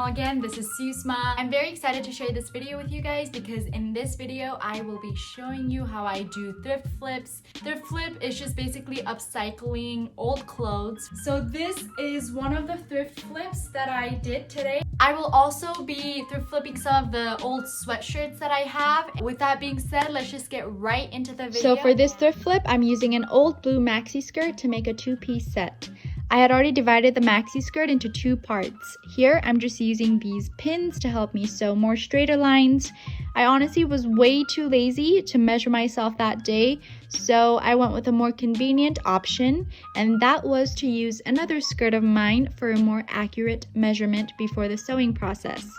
channel again. This is Susma. I'm very excited to share this video with you guys because in this video I will be showing you how I do thrift flips. Thrift flip is just basically upcycling old clothes. So this is one of the thrift flips that I did today. I will also be thrift flipping some of the old sweatshirts that I have. With that being said, let's just get right into the video. So for this thrift flip, I'm using an old blue maxi skirt to make a two-piece set. I had already divided the maxi skirt into two parts. Here, I'm just using these pins to help me sew more straighter lines. I honestly was way too lazy to measure myself that day, so I went with a more convenient option, and that was to use another skirt of mine for a more accurate measurement before the sewing process.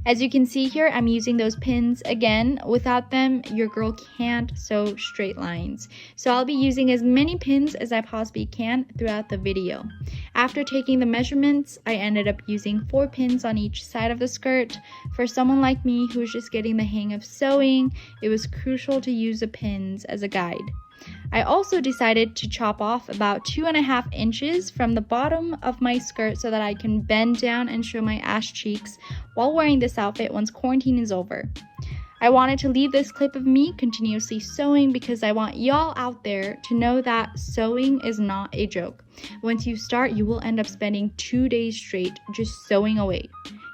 As you can see here, I'm using those pins again. Without them, your girl can't sew straight lines. So I'll be using as many pins as I possibly can throughout the video. After taking the measurements, I ended up using 4 pins on each side of the skirt. For someone like me who's just getting the hang of sewing, it was crucial to use the pins as a guide. I also decided to chop off about 2.5 inches from the bottom of my skirt so that I can bend down and show my ass cheeks while wearing this outfit once quarantine is over. I wanted to leave this clip of me continuously sewing because I want y'all out there to know that sewing is not a joke. Once you start, you will end up spending 2 days straight just sewing away.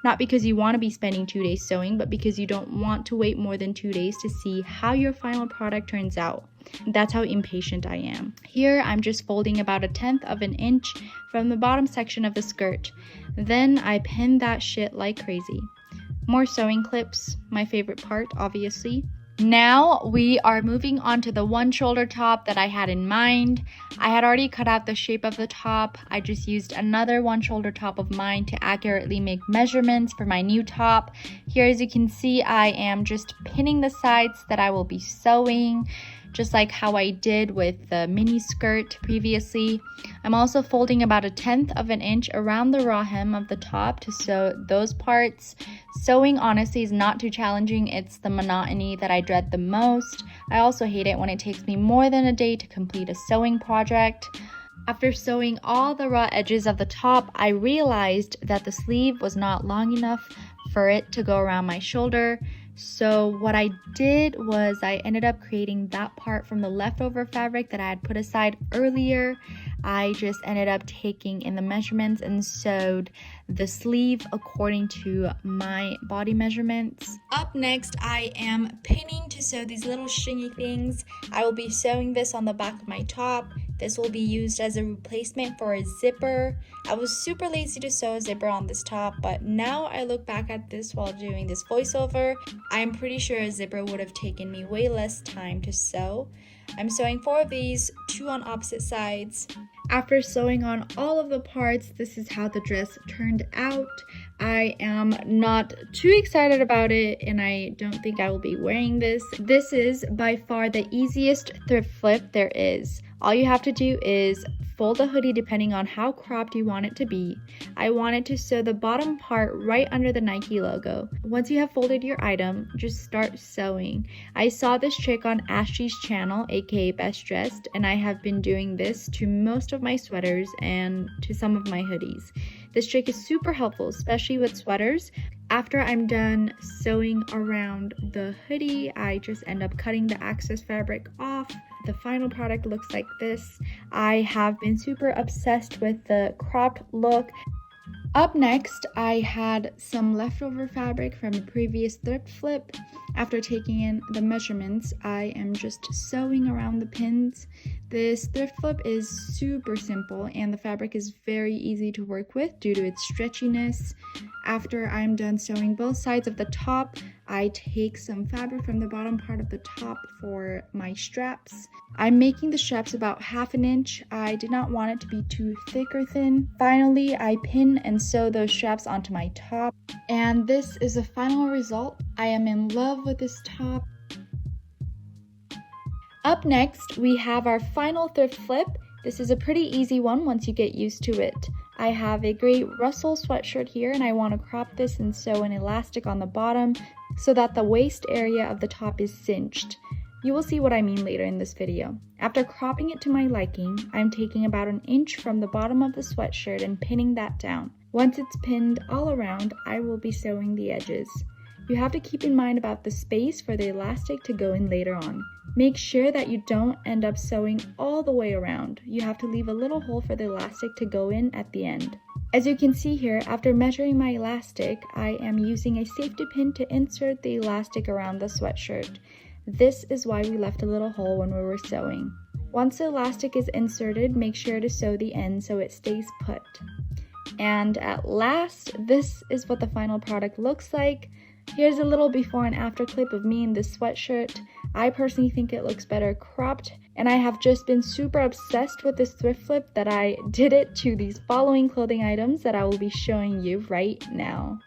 Not because you want to be spending 2 days sewing, but because you don't want to wait more than 2 days to see how your final product turns out. That's how impatient I am. Here, I'm just folding about 1/10 of an inch from the bottom section of the skirt. Then I pin that shit like crazy. More sewing clips, my favorite part, obviously. Now we are moving on to the one shoulder top that I had in mind. I had already cut out the shape of the top. I just used another one shoulder top of mine to accurately make measurements for my new top. Here, as you can see, I am just pinning the sides that I will be sewing, just like how I did with the mini skirt previously. I'm also folding about 1/10 of an inch around the raw hem of the top to sew those parts. Sewing honestly is not too challenging. It's the monotony that I dread the most. I also hate it when it takes me more than a day to complete a sewing project. After sewing all the raw edges of the top, I realized that the sleeve was not long enough for it to go around my shoulder. So what I did was I ended up creating that part from the leftover fabric that I had put aside earlier. I just ended up taking in the measurements and sewed the sleeve according to my body measurements. Up next, I am pinning to sew these little stringy things. I will be sewing this on the back of my top. This will be used as a replacement for a zipper. I was super lazy to sew a zipper on this top, but now I look back at this while doing this voiceover. I'm pretty sure a zipper would have taken me way less time to sew. I'm sewing 4 of these, 2 on opposite sides. After sewing on all of the parts, this is how the dress turned out. I am not too excited about it, and I don't think I will be wearing this. This is by far the easiest thrift flip there is. All you have to do is fold a hoodie depending on how cropped you want it to be. I wanted to sew the bottom part right under the Nike logo. Once you have folded your item, just start sewing. I saw this trick on Ashley's channel, aka Best Dressed, and I have been doing this to most of my sweaters and to some of my hoodies. This trick is super helpful, especially with sweaters. After I'm done sewing around the hoodie, I just end up cutting the excess fabric off. The final product looks like this. I have been super obsessed with the cropped look. Up next, I had some leftover fabric from a previous thrift flip. After taking in the measurements, I am just sewing around the pins. This thrift flip is super simple and the fabric is very easy to work with due to its stretchiness. After I'm done sewing both sides of the top, I take some fabric from the bottom part of the top for my straps. I'm making the straps about 1/2 inch. I did not want it to be too thick or thin. Finally, I pin and sew those straps onto my top. And this is the final result. I am in love with this top. Up next, we have our final thrift flip. This is a pretty easy one once you get used to it. I have a gray Russell sweatshirt here, and I want to crop this and sew an elastic on the bottom so that the waist area of the top is cinched. You will see what I mean later in this video. After cropping it to my liking, I'm taking about 1 inch from the bottom of the sweatshirt and pinning that down. Once it's pinned all around, I will be sewing the edges. You have to keep in mind about the space for the elastic to go in later on. Make sure that you don't end up sewing all the way around. You have to leave a little hole for the elastic to go in at the end. As you can see here, after measuring my elastic, I am using a safety pin to insert the elastic around the sweatshirt. This is why we left a little hole when we were sewing. Once the elastic is inserted, make sure to sew the end so it stays put. And at last, this is what the final product looks like. Here's a little before and after clip of me in this sweatshirt. I personally think it looks better cropped, and I have just been super obsessed with this thrift flip that I did it to these following clothing items that I will be showing you right now.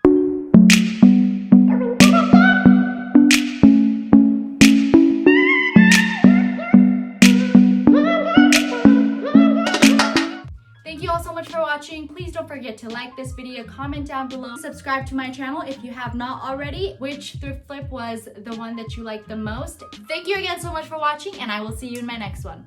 Thank you all so much for watching. Please don't forget to like this video, comment down below, subscribe to my channel if you have not already. Which thrift flip was the one that you liked the most? Thank you again so much for watching, and I will see you in my next one.